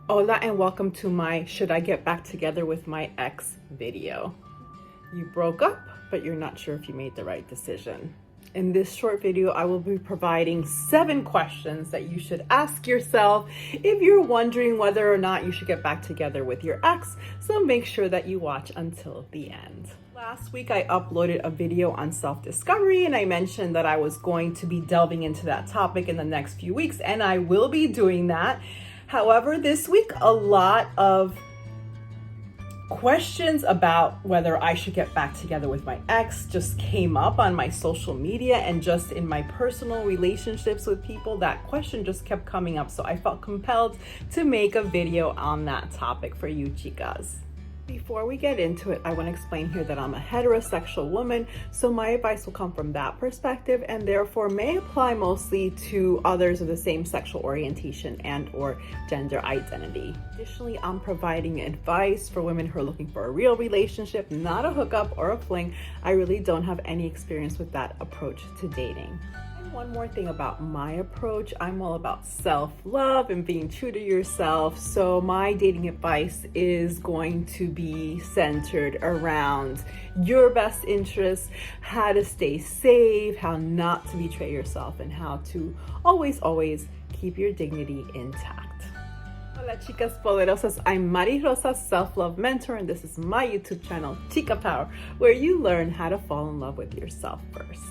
Hola and welcome to my Should I Get Back Together with My Ex video. You broke up, but you're not sure if you made the right decision. In this short video, I will be providing 7 questions that you should ask yourself if you're wondering whether or not you should get back together with your ex, so make sure that you watch until the end. Last week, I uploaded a video on self-discovery, and I mentioned that I was going to be delving into that topic in the next few weeks, and I will be doing that. However, this week, a lot of questions about whether I should get back together with my ex just came up on my social media and just in my personal relationships with people. That question just kept coming up, so I felt compelled to make a video on that topic for you chicas. Before we get into it, I want to explain here that I'm a heterosexual woman, so my advice will come from that perspective and therefore may apply mostly to others of the same sexual orientation and or gender identity. Additionally, I'm providing advice for women who are looking for a real relationship, not a hookup or a fling. I really don't have any experience with that approach to dating. One more thing about my approach, I'm all about self-love and being true to yourself. So my dating advice is going to be centered around your best interests, how to stay safe, how not to betray yourself, and how to always keep your dignity intact. Hola chicas poderosas, I'm Mari Rosa's self-love mentor, and this is my YouTube channel, Chica Power, where you learn how to fall in love with yourself first.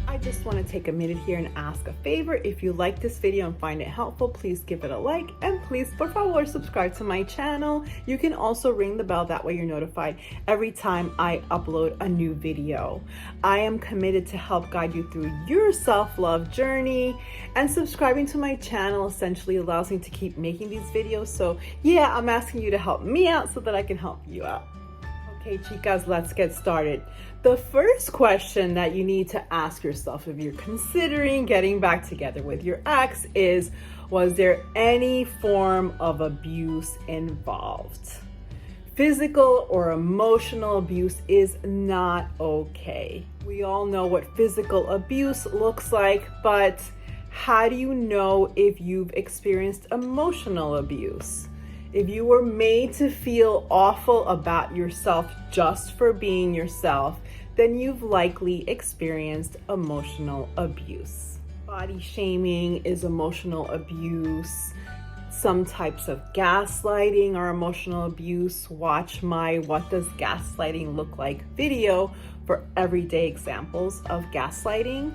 I just want to take a minute here and ask a favor. If you like this video and find it helpful, please give it a like, and please, por favor, subscribe to my channel. You can also ring the bell, that way you're notified every time I upload a new video. I am committed to help guide you through your self-love journey, and subscribing to my channel essentially allows me to keep making these videos. So yeah, I'm asking you to help me out so that I can help you out. Okay, chicas, let's get started. The first question that you need to ask yourself if you're considering getting back together with your ex is, was there any form of abuse involved? Physical or emotional abuse is not okay. We all know what physical abuse looks like, but how do you know if you've experienced emotional abuse? If you were made to feel awful about yourself just for being yourself, then you've likely experienced emotional abuse. Body shaming is emotional abuse. Some types of gaslighting are emotional abuse. Watch my What Does Gaslighting Look Like video for everyday examples of gaslighting.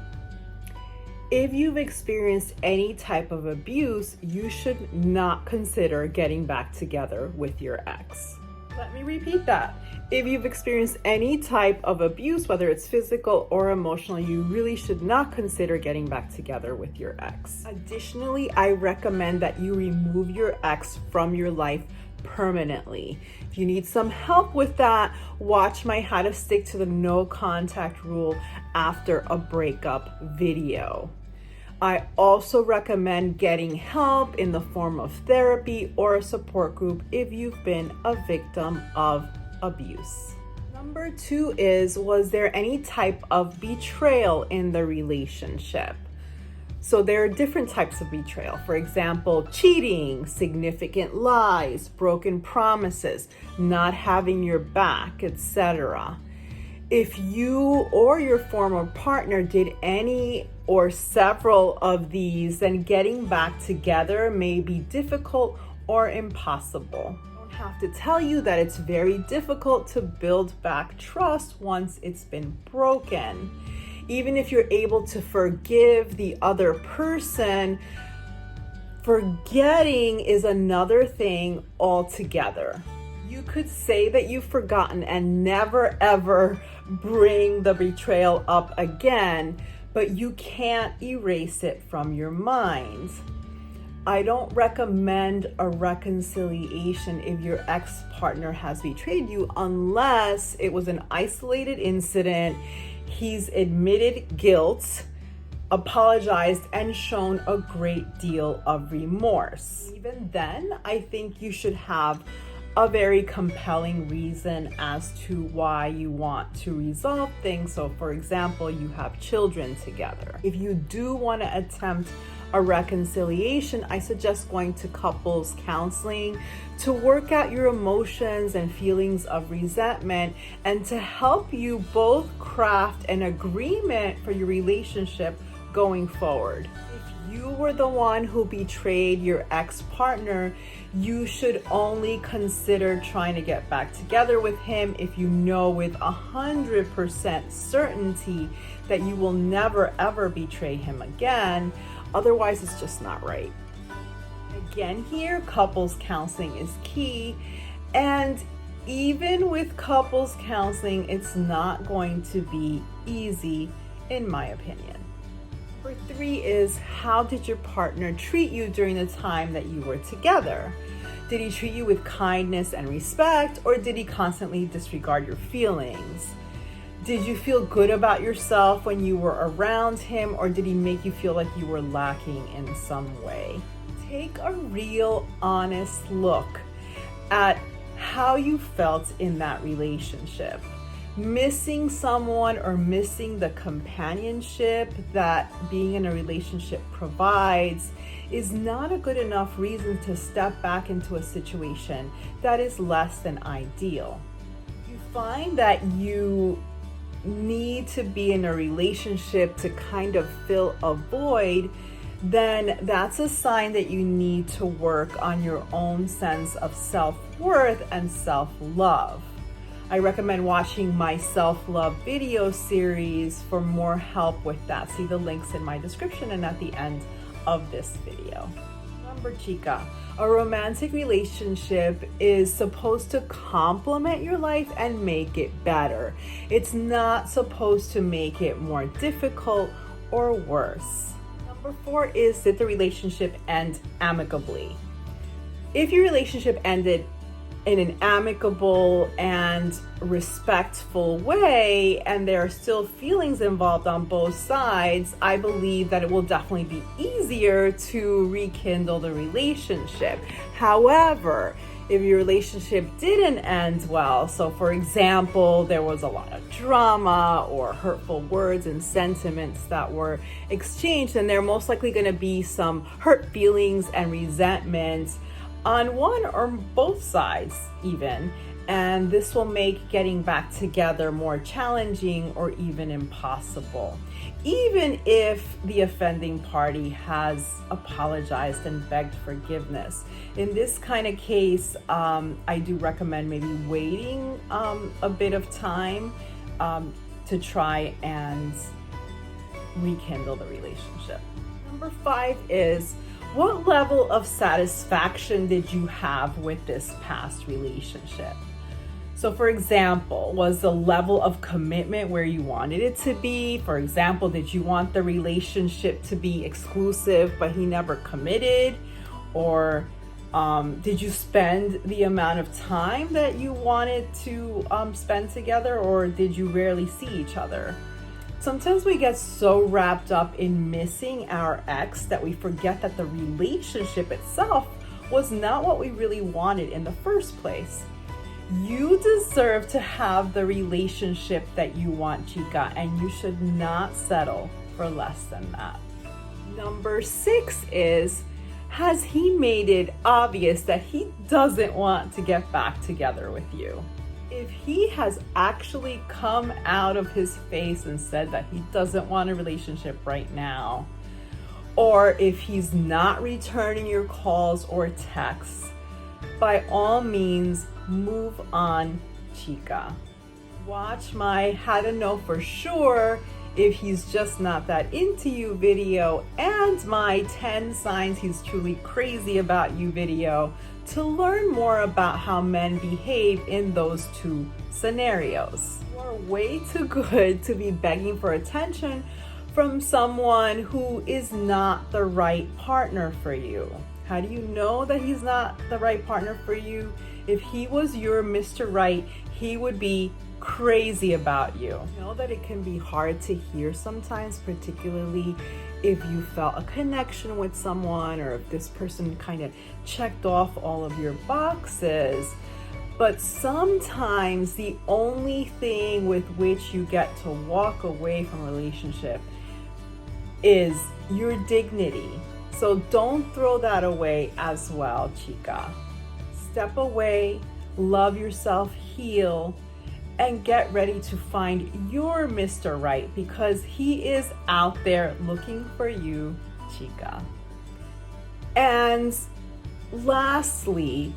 If you've experienced any type of abuse, you should not consider getting back together with your ex. Let me repeat that. If you've experienced any type of abuse, whether it's physical or emotional, you really should not consider getting back together with your ex. Additionally, I recommend that you remove your ex from your life permanently. If you need some help with that, watch my How to Stick to the No Contact Rule After a Breakup video. I also recommend getting help in the form of therapy or a support group if you've been a victim of abuse. Number 2 is, was there any type of betrayal in the relationship? So there are different types of betrayal. For example, cheating, significant lies, broken promises, not having your back, etc. If you or your former partner did any or several of these, then getting back together may be difficult or impossible. I don't have to tell you that it's very difficult to build back trust once it's been broken. Even if you're able to forgive the other person, forgetting is another thing altogether. You could say that you've forgotten and never ever bring the betrayal up again, but you can't erase it from your mind. I don't recommend a reconciliation if your ex-partner has betrayed you unless it was an isolated incident, he's admitted guilt, apologized, and shown a great deal of remorse. Even then, I think you should have a very compelling reason as to why you want to resolve things. So for example, you have children together. If you do want to attempt a reconciliation, I suggest going to couples counseling to work out your emotions and feelings of resentment and to help you both craft an agreement for your relationship going forward. If you were the one who betrayed your ex-partner, you should only consider trying to get back together with him if you know with 100% certainty that you will never ever betray him again. Otherwise, it's just not right. Again, here, couples counseling is key. And even with couples counseling, it's not going to be easy, in my opinion. Number 3 is, how did your partner treat you during the time that you were together? Did he treat you with kindness and respect, or did he constantly disregard your feelings? Did you feel good about yourself when you were around him, or did he make you feel like you were lacking in some way? Take a real, honest look at how you felt in that relationship. Missing someone or missing the companionship that being in a relationship provides is not a good enough reason to step back into a situation that is less than ideal. You find that you need to be in a relationship to kind of fill a void, then that's a sign that you need to work on your own sense of self-worth and self-love. I recommend watching my self-love video series for more help with that. See the links in my description and at the end of this video. Remember, Chica, a romantic relationship is supposed to complement your life and make it better. It's not supposed to make it more difficult or worse. Number 4 is, did the relationship end amicably? If your relationship ended in an amicable and respectful way, and there are still feelings involved on both sides, I believe that it will definitely be easier to rekindle the relationship. However, if your relationship didn't end well, so for example, there was a lot of drama or hurtful words and sentiments that were exchanged, then there are most likely going to be some hurt feelings and resentment on one or both sides even, and this will make getting back together more challenging or even impossible, even if the offending party has apologized and begged forgiveness. In this kind of case, I do recommend maybe waiting a bit of time to try and rekindle the relationship. Number 5 is, what level of satisfaction did you have with this past relationship? So for example, was the level of commitment where you wanted it to be? For example, did you want the relationship to be exclusive, but he never committed? Or did you spend the amount of time that you wanted to spend together, or did you rarely see each other? Sometimes we get so wrapped up in missing our ex that we forget that the relationship itself was not what we really wanted in the first place. You deserve to have the relationship that you want, Chica, and you should not settle for less than that. Number 6 is, has he made it obvious that he doesn't want to get back together with you? If he has actually come out of his face and said that he doesn't want a relationship right now, or if he's not returning your calls or texts, by all means, move on, Chica. Watch my How to Know For Sure If He's Just Not That Into You video and my 10 Signs He's Truly Crazy About You video to learn more about how men behave in those 2 scenarios. You are way too good to be begging for attention from someone who is not the right partner for you. How do you know that he's not the right partner for you? If he was your Mr. Right, he would be crazy about you. You know that it can be hard to hear sometimes, particularly if you felt a connection with someone or if this person kind of checked off all of your boxes. But sometimes the only thing with which you get to walk away from a relationship is your dignity. So don't throw that away as well, chica. Step away, love yourself, heal, and get ready to find your Mr. Right, because he is out there looking for you, chica. And lastly,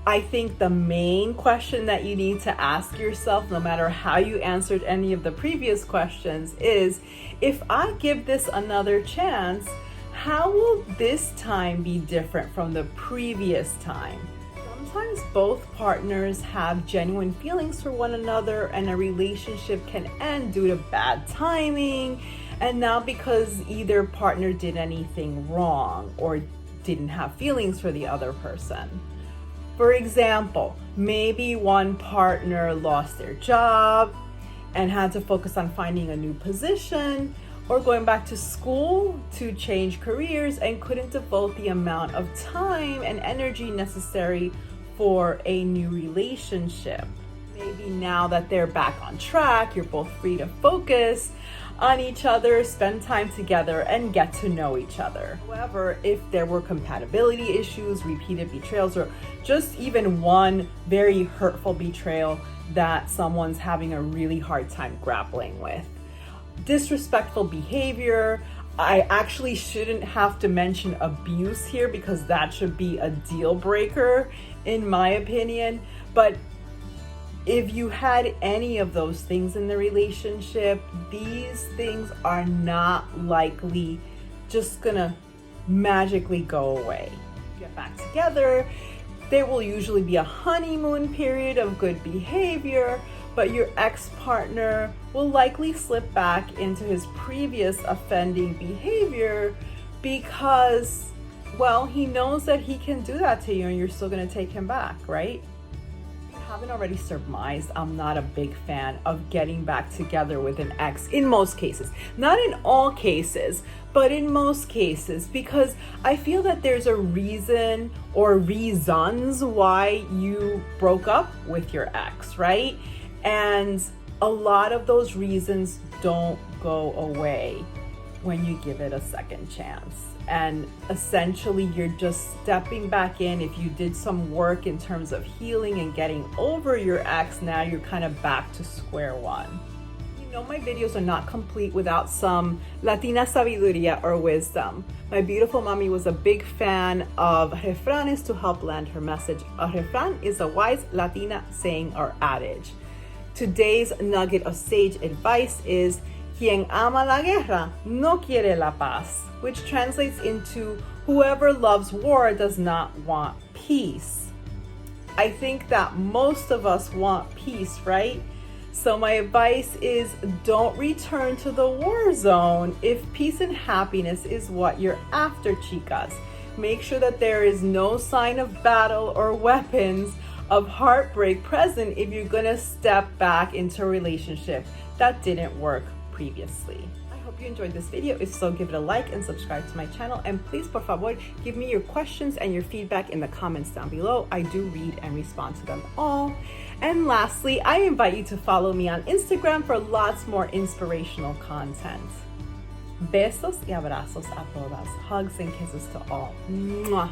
I think the main question that you need to ask yourself, no matter how you answered any of the previous questions, is if I give this another chance, how will this time be different from the previous time? Sometimes both partners have genuine feelings for one another, and a relationship can end due to bad timing, and not because either partner did anything wrong or didn't have feelings for the other person. For example, maybe one partner lost their job and had to focus on finding a new position, or going back to school to change careers and couldn't devote the amount of time and energy necessary for a new relationship. Maybe now that they're back on track, you're both free to focus on each other, spend time together, and get to know each other. However, if there were compatibility issues, repeated betrayals, or just even one very hurtful betrayal that someone's having a really hard time grappling with, disrespectful behavior, I actually shouldn't have to mention abuse here because that should be a deal breaker in my opinion. But if you had any of those things in the relationship, these things are not likely just gonna magically go away. Get back together, there will usually be a honeymoon period of good behavior, but your ex-partner will likely slip back into his previous offending behavior because, well, he knows that he can do that to you and you're still gonna take him back, right? Haven't already surmised, I'm not a big fan of getting back together with an ex in most cases. Not in all cases, but in most cases, because I feel that there's a reason or reasons why you broke up with your ex, right? And a lot of those reasons don't go away when you give it a second chance. And essentially you're just stepping back in. If you did some work in terms of healing and getting over your ex, now you're kind of back to square one. You know, my videos are not complete without some Latina sabiduría or wisdom. My beautiful mommy was a big fan of refranes to help land her message. A refrán is a wise Latina saying or adage. Today's nugget of sage advice is quien ama la guerra no quiere la paz, which translates into whoever loves war does not want peace. I think that most of us want peace, right? So my advice is don't return to the war zone if peace and happiness is what you're after, chicas. Make sure that there is no sign of battle or weapons of heartbreak present if you're gonna step back into a relationship that didn't work previously. I hope you enjoyed this video. If so, give it a like and subscribe to my channel. And please, por favor, give me your questions and your feedback in the comments down below. I do read and respond to them all. And lastly, I invite you to follow me on Instagram for lots more inspirational content. Besos y abrazos a todas. Hugs and kisses to all. Mwah.